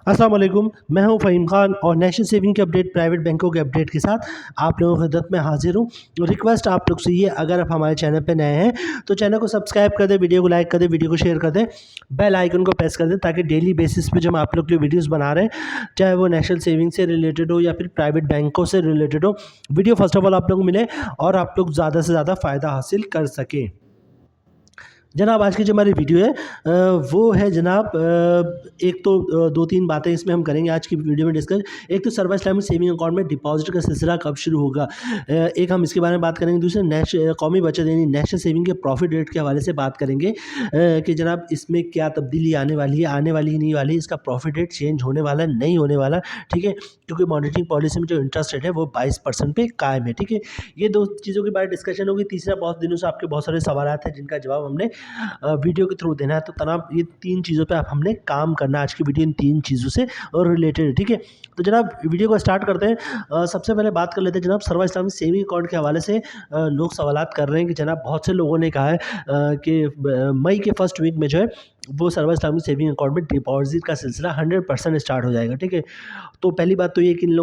अस्सलाम वालेकुम, मैं हूं फ़हीम खान और नेशनल सेविंग के अपडेट, प्राइवेट बैंकों के अपडेट के साथ आप लोगों की खिदमत में हाज़िर हूं। रिक्वेस्ट आप लोग से ये, अगर आप हमारे चैनल पे नए हैं तो चैनल को सब्सक्राइब कर दें, वीडियो को लाइक कर दें, वीडियो को शेयर कर दें, बेल आइकन को प्रेस कर दें ताकि डेली बेसिस पे जो हम आप लोग के लिए वीडियोज़ बना रहे हैं, चाहे वो नेशनल सेविंग से रिलेटेड हो या फिर प्राइवेट बैंकों से रिलेटेड हो, वीडियो फर्स्ट ऑफ ऑल आप लोगों को मिले और आप लोग ज़्यादा से ज़्यादा फ़ायदा हासिल कर सकें। जनाब आज की जो हमारी वीडियो है वो है जनाब, एक तो 2-3 बातें इसमें हम करेंगे आज की वीडियो में डिस्कस। एक तो सर्वा इस्लामिक सेविंग अकाउंट में डिपॉजिट का सिलसिला कब शुरू होगा, एक हम इसके बारे में बात करेंगे। दूसरे कौमी बचत यानी नेशनल सेविंग के प्रॉफिट रेट के हवाले से बात करेंगे कि जनाब इसमें क्या तब्दीली आने वाली है, आने वाली ही नहीं वाली, इसका प्रॉफिट रेट चेंज होने वाला है, नहीं होने वाला, ठीक है, क्योंकि मॉनेटरी पॉलिसी में जो इंटरेस्ट रेट है वो 22% पे कायम है, ठीक है। ये दो चीज़ों के बारे में डिस्कशन होगी। तीसरा, बहुत दिनों से आपके बहुत सारे सवाल हैं जिनका जवाब हमने वीडियो के थ्रू देना है, तो तनाब ये 3 चीज़ों पे आप हमने काम करना है। आज की वीडियो इन 3 चीज़ों से और रिलेटेड है, ठीक है। तो जनाब वीडियो को स्टार्ट करते हैं। सबसे पहले बात कर लेते हैं जनाब सर्वा इस्लामिक सेविंग अकाउंट के हवाले से। लोग सवालात कर रहे हैं कि जनाब बहुत से लोगों ने कहा है कि मई के फर्स्ट वीक में जो है वो सर्वा इस्लामिक सेविंग अकाउंट में डिपॉजिट का सिलसिला 100% स्टार्ट हो जाएगा, ठीक है। तो पहली बात तो ये कि जिन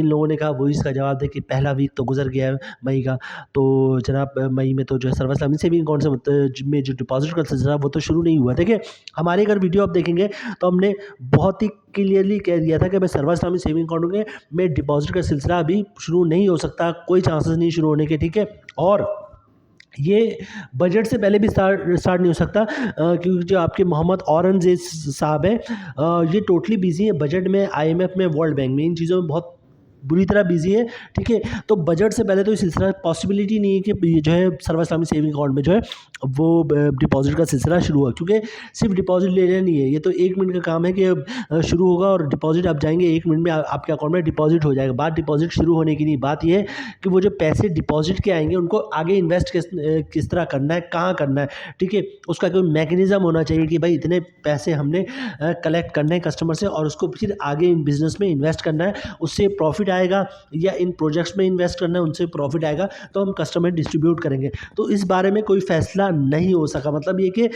लोगों ने कहा वो इसका जवाब दे कि पहला वीक तो गुजर गया है मई का, तो जनाब मई में तो जो है सर्वा इस्लामिक सेविंग अकाउंट में जो डिपॉजिट का सिलसिला वो तो शुरू नहीं हुआ। देखिए, हमारी अगर वीडियो आप देखेंगे तो हमने बहुत ही क्लियरली कह दिया था कि भाई सर्वा इस्लामिक सेविंग अकाउंट में डिपॉजिट का सिलसिला अभी शुरू नहीं हो सकता, कोई चांसेस नहीं शुरू होने के, ठीक है। और ये बजट से पहले भी स्टार्ट नहीं हो सकता, क्योंकि जो आपके मोहम्मद औरंगज़ेब साहब हैं, ये टोटली बिजी है बजट में, आईएमएफ में, वर्ल्ड बैंक में, इन चीज़ों में बहुत बुरी तरह बिजी है, ठीक है। तो बजट से पहले तो ये सिलसिला पॉसिबिलिटी नहीं है कि ये जो है सर्वा इस्लामिक सेविंग अकाउंट में जो है वो डिपॉजिट का सिलसिला शुरू हुआ, क्योंकि सिर्फ डिपॉजिट लेना नहीं है, ये तो 1 मिनट का काम है कि शुरू होगा और डिपॉजिट आप जाएंगे, 1 मिनट में आपके अकाउंट में डिपॉजिट हो जाएगा। बात डिपॉजिट शुरू होने की नहीं, बात ये है कि वो जो पैसे डिपॉजिट के आएंगे उनको आगे इन्वेस्ट किस तरह करना है, कहाँ करना है, ठीक है। उसका कोई मैकेनिज़्म होना चाहिए कि भाई इतने पैसे हमने कलेक्ट करने हैं कस्टमर से और उसको फिर आगे इन बिज़नेस में इन्वेस्ट करना है, उससे प्रॉफिट आएगा, या इन प्रोजेक्ट्स में इन्वेस्ट करना है उनसे प्रॉफिट आएगा, तो हम कस्टमर डिस्ट्रीब्यूट करेंगे। तो इस बारे में कोई फैसला नहीं हो सका। मतलब ये कि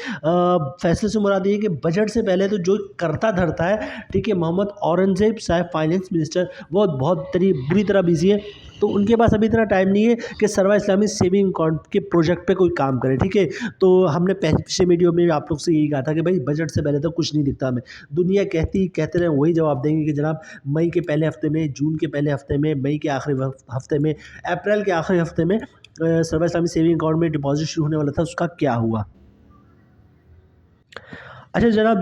फैसले से मुराद ये है कि बजट से पहले तो जो करता धरता है, ठीक है, मोहम्मद औरंगज़ेब साहब फाइनेंस मिनिस्टर, वो बहुत बुरी तरह बिजी है, तो उनके पास अभी इतना टाइम नहीं है कि सर्वा इस्लामिक सेविंग अकाउंट के प्रोजेक्ट पे कोई काम करे, ठीक है। तो हमने पिछले वीडियो में आप लोग से यही कहा था कि भाई बजट से पहले तो कुछ नहीं दिखता हमें। दुनिया कहते रहे वही जवाब देंगे कि जनाब मई के पहले हफ्ते में, जून के पहले हफ्ते में, मई के आखिरी हफ्ते में, अप्रैल के आखिरी हफ्ते में सर्वा इस्लामिक सेविंग अकाउंट में डिपॉजिट शुरू होने वाला था, उसका क्या हुआ। अच्छा जनाब,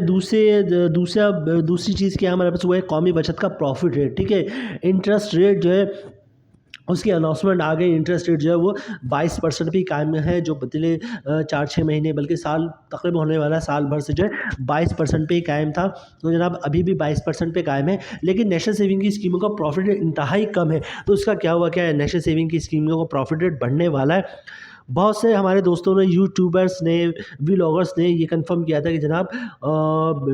दूसरी चीज़ क्या है हमारे पास, वो है कौमी बचत का प्रॉफिट रेट, ठीक है। इंटरेस्ट रेट जो है उसकी अनाउंसमेंट आ गई, इंटरेस्ट रेट जो है वो 22% भी कायम है, जो पिछले 4-6 महीने बल्कि साल तकरीबन होने वाला, साल भर से जो है 22% पे ही कायम था। तो जनाब अभी भी 22% पे कायम है, लेकिन नेशनल सेविंग की स्कीमों का प्रॉफिट रेट इंतहाई कम है। तो इसका क्या हुआ, क्या है, नेशनल सेविंग की स्कीमों का प्रॉफिट रेट बढ़ने वाला है। बहुत से हमारे दोस्तों ने, यूट्यूबर्स ने, व्लॉगर्स ने ये कंफर्म किया था कि जनाब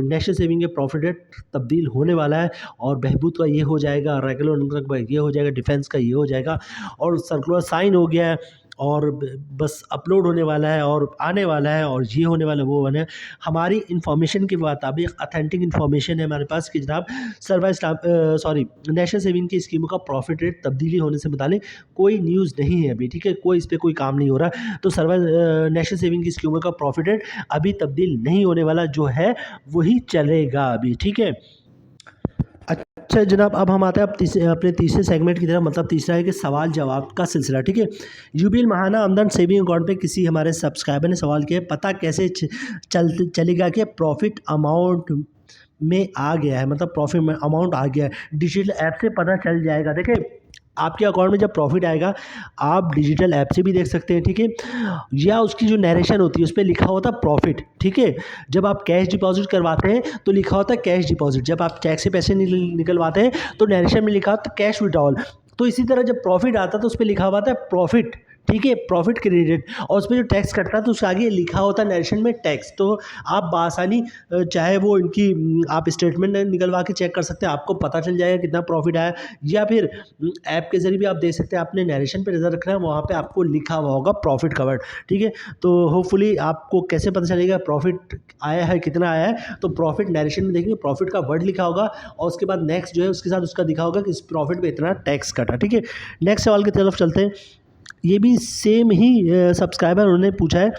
नेशनल सेविंग के प्रॉफिट रेट तब्दील होने वाला है और बहबूद का ये हो जाएगा, रेगुलर इनकम का ये हो जाएगा, डिफेंस का ये हो जाएगा, और सर्कुलर साइन हो गया है और बस अपलोड होने वाला है और आने वाला है और ये होने वाला है, वो होने। हमारी इन्फॉर्मेशन के मुताबिक अथेंटिक इन्फॉर्मेशन है हमारे पास कि जनाब नेशनल सेविंग की स्कीमों का प्रॉफिट रेट तब्दीली होने से मुतालिक कोई न्यूज़ नहीं है अभी, ठीक है, कोई इस पर कोई काम नहीं हो रहा। तो नेशनल सेविंग की स्कीमों का प्रॉफिट रेट अभी तब्दील नहीं होने वाला, जो है वही चलेगा अभी, ठीक है। अच्छा जनाब, अब हम आते हैं अपने तीसरे सेगमेंट की तरफ, मतलब तीसरा है कि सवाल जवाब का सिलसिला, ठीक है। यूबीएल महाना आमदन सेविंग अकाउंट पे किसी हमारे सब्सक्राइबर ने सवाल किया, पता कैसे चलेगा कि प्रॉफिट अमाउंट में आ गया है, मतलब प्रॉफिट में अमाउंट आ गया है, डिजिटल ऐप से पता चल जाएगा। देखिए, आपके अकाउंट में जब प्रॉफिट आएगा आप डिजिटल ऐप से भी देख सकते हैं, ठीक है, या उसकी जो नरेशन होती है उस पर लिखा होता है प्रॉफिट, ठीक है। जब आप कैश डिपॉजिट करवाते हैं तो लिखा होता है कैश डिपॉजिट, जब आप चेक से पैसे निकलवाते हैं तो नरेशन में लिखा होता है कैश विड्रॉल। तो इसी तरह जब प्रॉफिट आता है तो उस पर लिखा हुआ था प्रॉफिट, ठीक है, प्रॉफिट क्रेडिट, और उसमें जो टैक्स कटता है तो उसके आगे लिखा होता है नरेशन में टैक्स। तो आप बआसानी चाहे वो इनकी आप स्टेटमेंट निकलवा के चेक कर सकते हैं, आपको पता चल जाएगा कितना प्रॉफिट आया, या फिर ऐप के ज़रिए भी आप देख सकते हैं। आपने नरेशन पे नज़र रखना है, वहाँ पे आपको लिखा हुआ होगा प्रॉफिट कवर्ड। ठीक है, तो होपफुली आपको कैसे पता चलेगा प्रॉफिट आया है, कितना आया है, तो प्रॉफिट नरेशन में देखेंगे प्रॉफिट का वर्ड लिखा होगा, और उसके बाद नेक्स्ट जो है उसके साथ उसका दिखा होगा कि इस प्रॉफिट पे इतना टैक्स कटा। ठीक है, नेक्स्ट सवाल की तरफ चलते हैं। ये भी सेम ही सब्सक्राइबर उन्होंने पूछा है।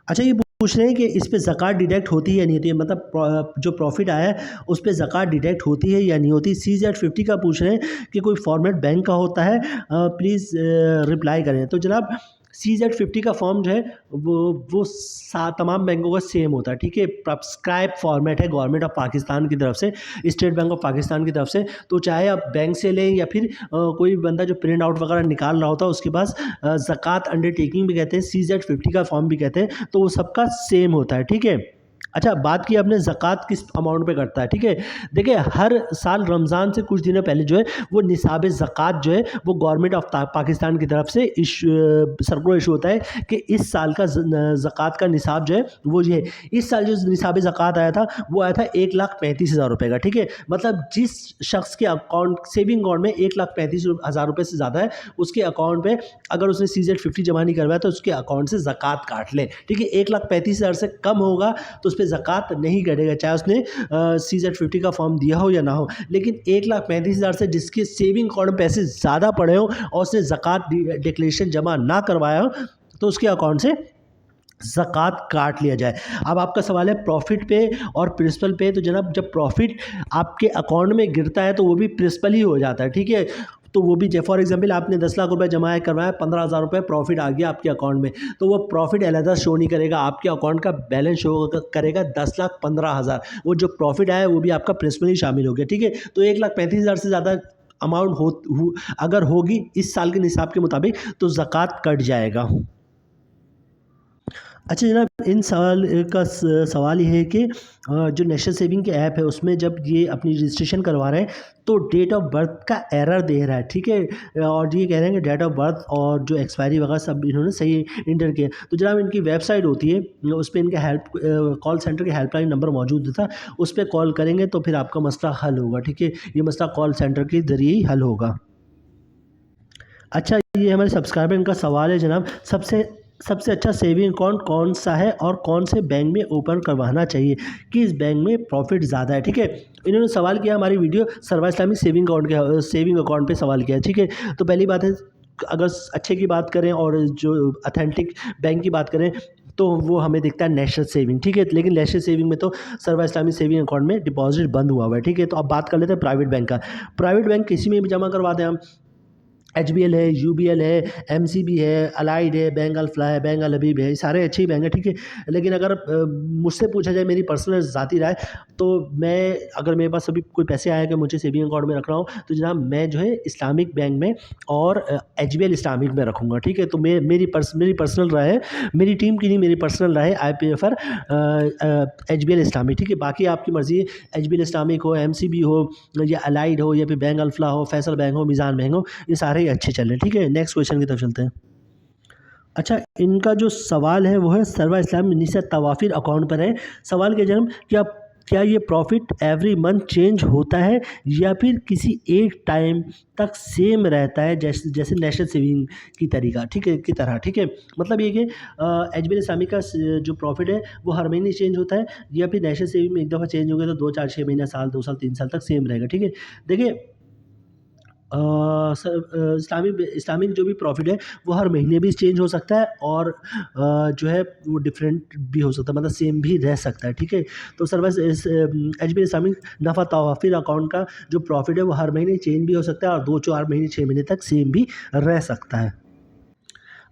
अच्छा, ये पूछ रहे हैं कि इस पे ज़कात डिडक्ट होती है या नहीं होती है, मतलब जो प्रॉफिट आया है उस पे ज़कात डिडक्ट होती है या नहीं होती। CZ50 का पूछ रहे हैं कि कोई फॉर्मेट बैंक का होता है, प्लीज़ रिप्लाई करें। तो जनाब CZ50 का फॉर्म जो है वो तमाम बैंकों का सेम होता है। ठीक है, प्रिस्क्राइब फॉर्मेट है गवर्नमेंट ऑफ पाकिस्तान की तरफ से, स्टेट बैंक ऑफ पाकिस्तान की तरफ से। तो चाहे आप बैंक से लें या फिर कोई बंदा जो प्रिंट आउट वगैरह निकाल रहा होता है उसके पास ज़कात अंडरटेकिंग भी कहते हैं, CZ50 का फॉर्म भी कहते हैं, तो वो सबका सेम होता है। ठीक है, अच्छा, बात की आपने ज़कात किस अमाउंट पे कटता है। ठीक है, देखिए हर साल रमज़ान से कुछ दिनों पहले जो है वो निसाब ज़कात जो है वो गवर्नमेंट ऑफ पाकिस्तान की तरफ से सर्कुलर इशू होता है कि इस साल का ज़कात का निसाब जो है वो ये है। इस साल जो निसाब ज़कात आया था वो आया था 1,35,000 रुपये का। ठीक है, मतलब जिस शख्स के अकाउंट सेविंग अकाउंट में 1,35,000 रुपये से ज़्यादा है, उसके अकाउंट पे अगर उसने CZ50 जमा नहीं करवाया तो उसके अकाउंट से ज़कात काट ले। ठीक है, 1,35,000 से कम होगा तो उस पे ज़कात नहीं कटेगा, चाहे उसने CZ50 का फॉर्म दिया हो या ना हो। लेकिन 1,35,000 से जिसके सेविंग अकाउंट में पैसे ज़्यादा पड़े हो और उसने ज़कात डिक्लेरेशन जमा ना करवाया हो तो उसके अकाउंट से ज़कात काट लिया जाए। अब आपका सवाल है प्रॉफिट पे और प्रिंसिपल पे। तो जनाब जब प्रॉफिट आपके अकाउंट में गिरता है तो वो भी प्रिंसिपल ही हो जाता है। ठीक है, तो वो भी फॉर एग्जांपल आपने 10 लाख रुपए जमा करवाया, 15,000 रुपये प्रॉफिट आ गया आपके अकाउंट में, तो वो प्रॉफिट अलहदा शो नहीं करेगा, आपके अकाउंट का बैलेंस शो करेगा 10,15,000। वो जो प्रॉफिट आया वो भी आपका प्रिंसिपल ही शामिल हो गया। ठीक है, तो 1,35,000 से ज़्यादा अमाउंट अगर होगी इस साल के निसाब के मुताबिक तो ज़कात कट जाएगा। अच्छा जनाब, इन सवाल ये है कि जो नेशनल सेविंग के ऐप है उसमें जब ये अपनी रजिस्ट्रेशन करवा रहे हैं तो डेट ऑफ बर्थ का एरर दे रहा है। ठीक है, और ये कह रहे हैं कि डेट ऑफ बर्थ और जो एक्सपायरी वगैरह सब इन्होंने सही इंटर किया। तो जनाब इनकी वेबसाइट होती है, उस पर इनका कॉल सेंटर के हेल्पलाइन नंबर मौजूद था, उस पर कॉल करेंगे तो फिर आपका मसला हल होगा। ठीक है, ये मसला कॉल सेंटर के ज़रिए ही हल होगा। अच्छा, ये हमारे सब्सक्राइबर इनका सवाल है जनाब, सबसे सबसे अच्छा सेविंग अकाउंट कौन सा है और कौन से बैंक में ओपन करवाना चाहिए, किस बैंक में प्रॉफिट ज़्यादा है। ठीक है, इन्होंने सवाल किया हमारी वीडियो सर्वा इस्लामिक सेविंग अकाउंट पे सवाल किया है। ठीक है, तो पहली बात है अगर अच्छे की बात करें और जो अथेंटिक बैंक की बात करें तो वो हमें दिखता है नेशनल सेविंग। ठीक है, लेकिन नेशनल सेविंग में तो सर्वा इस्लामिक सेविंग अकाउंट में डिपॉजिट बंद हुआ है। ठीक है, तो अब बात कर लेते हैं प्राइवेट बैंक का। प्राइवेट बैंक किसी में भी जमा करवा दें हम, HBL है, UBL है, MCB है, अलाइड है, बैंक अल्फला है, बैंक अल हबीब है, ये सारे अच्छे ही बैंक हैं। ठीक है, लेकिन अगर मुझसे पूछा जाए मेरी पर्सनल ज़ाती राय, तो मैं अगर मेरे पास अभी कोई पैसे आए कि मुझे सेविंग अकाउंट में रखना हो तो जनाब मैं जो है इस्लामिक बैंक में और HBL इस्लामिक में रखूँगा। ठीक है, तो मेरी पर्सनल राय है, मेरी टीम की नहीं, मेरी पर्सनल राय है। I prefer HBL Islamic. ठीक है, बाकी आपकी मर्ज़ी है, HBL इस्लामिक हो, MCB हो या अलाइड हो या फिर बैंक अल्फला हो, फैसल बैंक हो, मीज़ान बैंक हो, ये सारे ही अच्छे चल रहे हैं। ठीक है, नेक्स्ट क्वेश्चन की तरफ चलते हैं। अच्छा, इनका जो सवाल है वो है सर्वा इस्लाम निसा तवाफिर अकाउंट पर है। सवाल के जन्म क्या ये प्रॉफिट एवरी मंथ चेंज होता है या फिर किसी एक टाइम तक सेम रहता है, जैसे नेशनल सेविंग की तरीका। ठीक है, की तरह। ठीक है, मतलब ये कि HBL इस्लामिक का जो प्रॉफिट है वो हर महीने चेंज होता है या फिर नेशनल सेविंग में एक दफ़ा चेंज हो गया तो 2, 4, 6 महीना, साल, 2 साल, 3 साल तक सेम रहेगा। ठीक है, देखिए इस्लामिक जो भी प्रॉफिट है वो हर महीने भी चेंज हो सकता है और जो है वो डिफरेंट भी हो सकता है, मतलब सेम भी रह सकता है। ठीक है, तो सर बस HBL इस्लामिक नफ़ा तवाफिर अकाउंट का जो प्रॉफिट है वो हर महीने चेंज भी हो सकता है और 2, 4 महीने, 6 महीने तक सेम भी रह सकता है।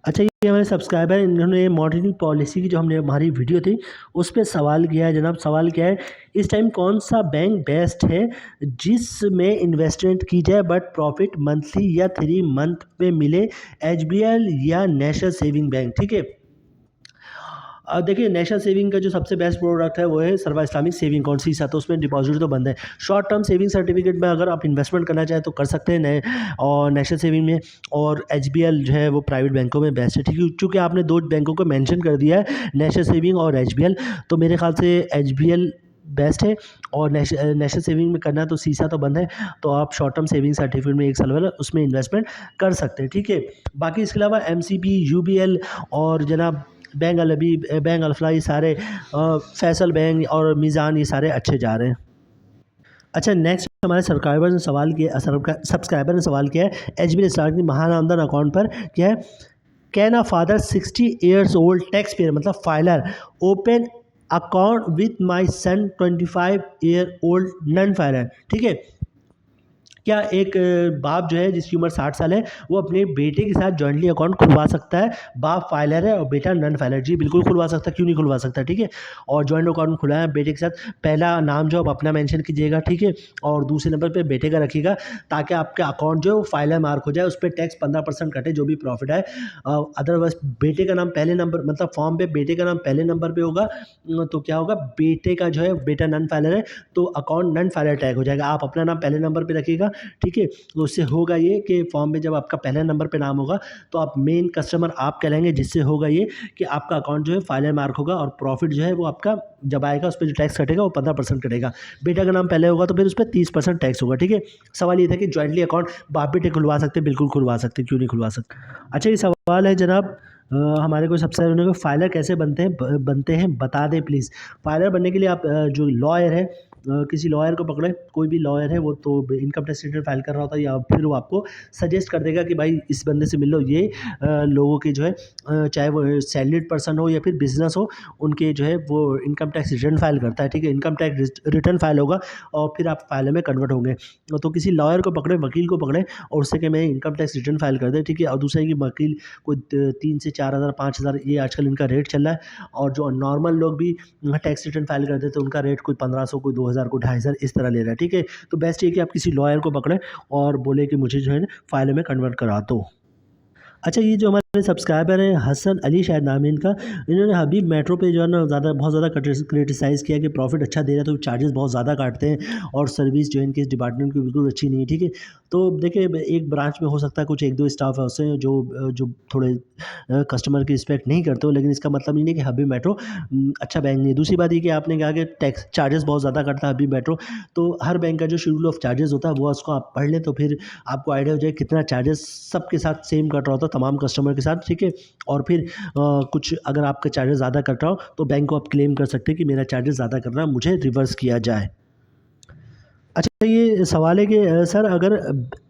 अच्छा, ये हमारे सब्सक्राइबर हैं, इन्होंने मॉनिटरिंग पॉलिसी की जो हमने हमारी वीडियो थी उस पे सवाल किया है। जनाब सवाल क्या है, इस टाइम कौन सा बैंक बेस्ट है जिसमें इन्वेस्टमेंट की जाए बट प्रॉफिट मंथली या 3 मंथ में मिले, HBL या नेशनल सेविंग बैंक। ठीक है, देखिए नेशनल सेविंग का जो सबसे बेस्ट प्रोडक्ट है वो है सर्वा इस्लामिक सेविंग अकाउंट सीसा, तो उसमें डिपॉजिट तो बंद है। शॉर्ट टर्म सेविंग सर्टिफिकेट में अगर आप इन्वेस्टमेंट करना चाहें तो कर सकते हैं नए और नेशनल सेविंग में, और एचबीएल जो है वो प्राइवेट बैंकों में बेस्ट है। ठीक है, चूँकि आपने दो बैंकों को मेंशन कर दिया है नेशनल सेविंग और एचबीएल, तो मेरे ख्याल से एचबीएल बेस्ट है। और नेशनल सेविंग में करना तो सीसा तो बंद है, तो आप शॉर्ट टर्म सेविंग सर्टिफिकेट में 1 साल वाला उसमें इन्वेस्टमेंट कर सकते हैं। ठीक है, बाकी इसके अलावा एमसीबी, यूबीएल और जनाब बैंक अलबी, बैंक अल्फला, ये सारे फैसल बैंक और मीज़ान, ये सारे अच्छे जा रहे हैं। अच्छा, नेक्स्ट हमारे सब्सक्राइबर ने सवाल किया है एचबीएल इस्लामिक महान आमदन अकाउंट पर, क्या है, can a father 60 years old taxpayer मतलब filer open account with my son 25 year old non filer. ठीक है, क्या एक बाप जो है जिसकी उम्र 60 साल है वो अपने बेटे के साथ जॉइंटली अकाउंट खुलवा सकता है? बाप फाइलर है और बेटा नन फाइलर। जी बिल्कुल खुलवा सकता है, क्यों नहीं खुलवा सकता। ठीक है, और जॉइंट अकाउंट खुलाया बेटे के साथ, पहला नाम जो आप अपना मेंशन कीजिएगा, ठीक है, और दूसरे नंबर पे बेटे का रखिएगा, ताकि आपका अकाउंट जो है वो फाइलर मार्क हो जाए, उस पर टैक्स 15% कटे जो भी प्रॉफिट है। अदरवाइज बेटे का नाम पहले नंबर मतलब फॉर्म पे बेटे का नाम पहले नंबर पे होगा, तो क्या होगा, बेटे का जो है बेटा नन फाइलर है तो अकाउंट नन फाइलर टैग हो जाएगा। आप अपना नाम पहले नंबर पे रखिएगा, ठीक है, तो उससे होगा ये कि फॉर्म में जब आपका पहले नंबर पे नाम होगा तो आप मेन कस्टमर आप कहलाएंगे, जिससे होगा ये कि आपका अकाउंट जो है फाइलर मार्क होगा और प्रॉफिट जो है वो आपका जब आएगा उस पर जो टैक्स कटेगा वो 15% कटेगा। बेटा का नाम पहले होगा तो फिर उस पर 30% टैक्स होगा। ठीक है, सवाल ये था कि ज्वाइंटली अकाउंट बाप बेटे खुलवा सकते, बिल्कुल खुलवा सकते, क्यों नहीं खुलवा सकते। अच्छा, ये सवाल है जनाब हमारे को सबसे पहले फाइलर कैसे बनते हैं बता दें प्लीज़। फाइलर बनने के लिए आप जो लॉयर है किसी लॉयर को पकड़े, कोई भी लॉयर है वो तो इनकम टैक्स रिटर्न फाइल कर रहा होता है, या फिर वो आपको सजेस्ट कर देगा कि भाई इस बंदे से मिल लो, ये लोगों के जो है चाहे वो सैलरीड पर्सन हो या फिर बिजनेस हो, उनके जो है वो इनकम टैक्स रिटर्न फाइल करता है। ठीक है, इनकम टैक्स रिटर्न फाइल होगा और फिर आप फाइल में कन्वर्ट होंगे। तो किसी लॉयर को पकड़े, वकील को पकड़े और उससे कि मैं इनकम टैक्स रिटर्न फाइल कर दे। ठीक है, और दूसरा कि वकील कोई 3 से 4 हज़ार 5 हज़ार ये आजकल इनका रेट चल रहा है, और जो नॉर्मल लोग भी टैक्स रिटर्न फाइल करते हैं तो उनका रेट कोई 1500, कोई 2000, कोई 2500 इस तरह ले रहा है। ठीक है, तो बेस्ट ये कि आप किसी लॉयर को पकड़ें और बोले कि मुझे जो है ना फाइल में कन्वर्ट करा दो। अच्छा, ये जो हमारे सब्सक्राइबर हैं हसन अली शायद नाम है इनका, इन्होंने हबीब मेट्रो पे जो है ना बहुत ज़्यादा क्रिटिसाइज़ किया कि प्रॉफिट अच्छा दे रहा है तो चार्जेस बहुत ज़्यादा काटते हैं और सर्विस जो है इनके डिपार्टमेंट की बिल्कुल अच्छी नहीं है। ठीक है, तो देखिए एक ब्रांच में हो सकता है कुछ 1-2 स्टाफ ऐसे हैं जो थोड़े कस्टमर की रिस्पेक्ट नहीं करते हो, लेकिन इसका मतलब नहीं है कि हबीब मेट्रो अच्छा बैंक नहीं है। दूसरी बात ये कि आपने कहा कि टैक्स चार्जेस बहुत ज़्यादा करता है हबीब मेट्रो, तो हर बैंक का जो शेड्यूल ऑफ चार्जेस होता है वो उसको आप पढ़ लें तो फिर आपको आइडिया हो जाए कितना चार्जेस सबके साथ सेम कट रहा होता है तमाम कस्टमर के साथ। ठीक है, और फिर कुछ अगर आपका चार्जेस ज़्यादा कट रहा हो तो बैंक को आप क्लेम कर सकते हैं कि मेरा चार्जेस ज़्यादा कर रहा है, मुझे रिवर्स किया जाए। अच्छा, ये सवाल है कि सर अगर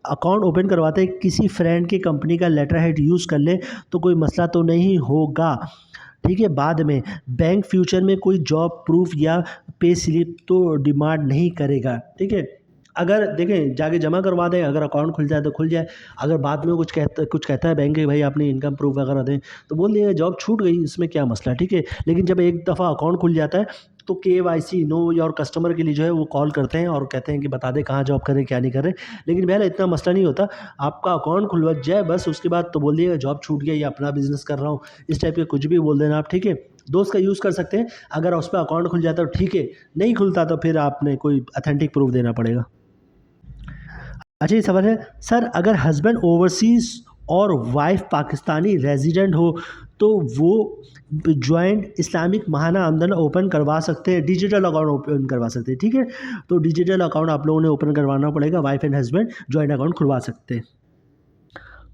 अकाउंट ओपन करवाते हैं किसी फ्रेंड की कंपनी का लेटर हेड यूज़ कर ले तो कोई मसला तो नहीं होगा? ठीक है, बाद में बैंक फ्यूचर में कोई जॉब प्रूफ या पे स्लिप तो डिमांड नहीं करेगा। ठीक है, अगर देखें जाके जमा करवा दें, अगर अकाउंट खुल जाए तो खुल जाए, अगर बाद में कुछ कहता है बैंक कि भाई आपने इनकम प्रूफ वगैरह दें, तो बोल दिए जॉब छूट गई, इसमें क्या मसला है। ठीक है, लेकिन जब एक दफ़ा अकाउंट खुल जाता है तो केवाईसी नो योर कस्टमर के लिए जो है वो कॉल करते हैं और कहते हैं कि बता दें कहाँ जॉब करें क्या नहीं करें, लेकिन बहरहाल इतना मसला नहीं होता, आपका अकाउंट खुलवा जाए बस, उसके बाद तो बोल दिएगा जॉब छूट गया या अपना बिजनेस कर रहा हूँ, इस टाइप के कुछ भी बोल देना आप। ठीक है, दोस्त का यूज़ कर सकते हैं, अगर उस पर अकाउंट खुल जाता तो ठीक है, नहीं खुलता तो फिर आपने कोई अथेंटिक प्रूफ देना पड़ेगा। अच्छा, ये सवाल है सर अगर हस्बैंड ओवरसीज़ और वाइफ पाकिस्तानी रेजिडेंट हो तो वो जॉइंट इस्लामिक महाना आमदन ओपन करवा सकते हैं, डिजिटल अकाउंट ओपन करवा सकते हैं। ठीक है, तो डिजिटल अकाउंट आप लोगों ने ओपन करवाना पड़ेगा, wife and husband joint account खुलवा सकते हैं।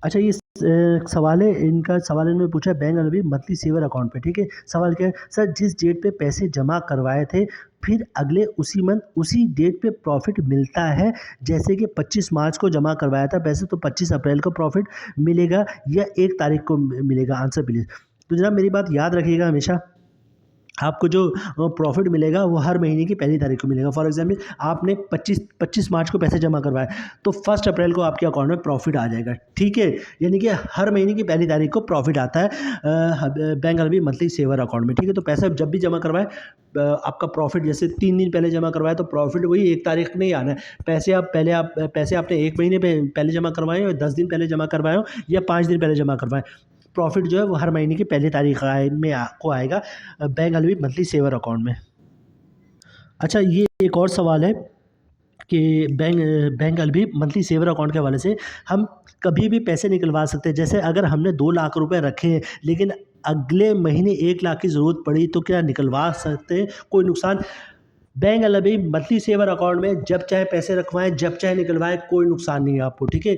अच्छा, ये सवाल है, इनका सवाल इन्होंने पूछा बैंक अभी मंथली सेवर अकाउंट पे। ठीक है, सवाल क्या है सर, जिस डेट पे पैसे जमा करवाए थे फिर अगले उसी मंथ उसी डेट पे प्रॉफिट मिलता है, जैसे कि 25 मार्च को जमा करवाया था पैसे तो 25 अप्रैल को प्रॉफिट मिलेगा या 1 तारीख को मिलेगा? Answer please. तो जनाब मेरी बात याद रखिएगा हमेशा, आपको जो प्रॉफिट मिलेगा वो हर महीने की पहली तारीख को मिलेगा। फॉर एग्जांपल आपने 25 मार्च को पैसे जमा करवाए तो 1 अप्रैल को आपके अकाउंट में प्रॉफिट आ जाएगा। ठीक है, यानी कि हर महीने की पहली तारीख को प्रॉफिट आता है बैंक अरबी मंथली सेवर अकाउंट में। ठीक है, तो पैसा जब भी जमा करवाए आपका प्रॉफिट जैसे 3 दिन पहले जमा करवाए तो प्रॉफिट वही 1 तारीख नहीं आना है। पैसे आपने 1 महीने पहले जमा करवाए हो, 10 दिन पहले जमा करवाए हो या 5 दिन पहले जमा करवाए, प्रॉफिट जो है वो हर महीने की पहली तारीख में को आएगा bank LB monthly saver account में। अच्छा, ये एक और सवाल है कि bank LB monthly saver account के हवाले से हम कभी भी पैसे निकलवा सकते हैं। जैसे अगर हमने 2 लाख रुपए रखे हैं लेकिन अगले महीने 1 लाख की ज़रूरत पड़ी तो क्या निकलवा सकते हैं? कोई नुकसान bank LB monthly saver account में जब चाहे पैसे रखवाएं, जब चाहे निकलवाएं, कोई नुकसान नहीं है आपको, ठीक है।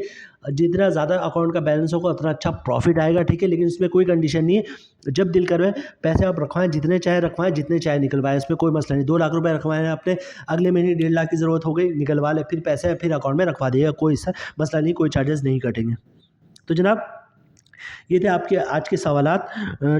जितना ज़्यादा अकाउंट का बैलेंस होगा उतना अच्छा प्रॉफिट आएगा, ठीक है। लेकिन इसमें कोई कंडीशन नहीं है, जब दिल करे पैसे आप रखवाएं, जितने चाहे रखवाएं, जितने चाहे निकलवाएं, इसमें कोई मसला नहीं। 2 लाख रुपए रखवाए हैं आपने, अगले महीने 1.5 लाख की ज़रूरत हो गई, निकलवा ले, फिर पैसे फिर अकाउंट में रखवा दिएगा, कोई मसला नहीं, कोई चार्जेस नहीं कटेंगे। तो जनाब ये थे आपके आज के सवालात,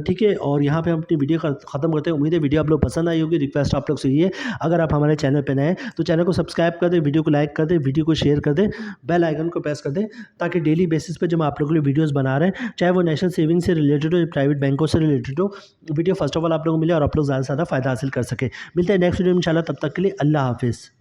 ठीक है। और यहाँ पे हम अपनी वीडियो ख़त्म करते हैं। उम्मीद है वीडियो आप लोग पसंद आई होगी। रिक्वेस्ट आप लोग से ये है, अगर आप हमारे चैनल पे नए हैं तो चैनल को सब्सक्राइब कर दें, वीडियो को लाइक कर दें, वीडियो को शेयर कर दें, बेल आइकन को प्रेस कर दें, ताकि डेली बेसिस पे जब आप लोगों के लिए वीडियोज़ बना रहे हैं, चाहे वो नेशनल सेविंग से रिलेटेड हो या प्राइवेट बैंकों से रिलेटेड हो, वीडियो फर्स्ट ऑफ ऑल आप लोगों को मिले और आप लोग ज़्यादा से ज़्यादा फ़ायदा हासिल कर सकें। मिलते हैं नेक्स्ट वीडियो में इंशाल्लाह, तब तक के लिए अल्लाह हाफिज़।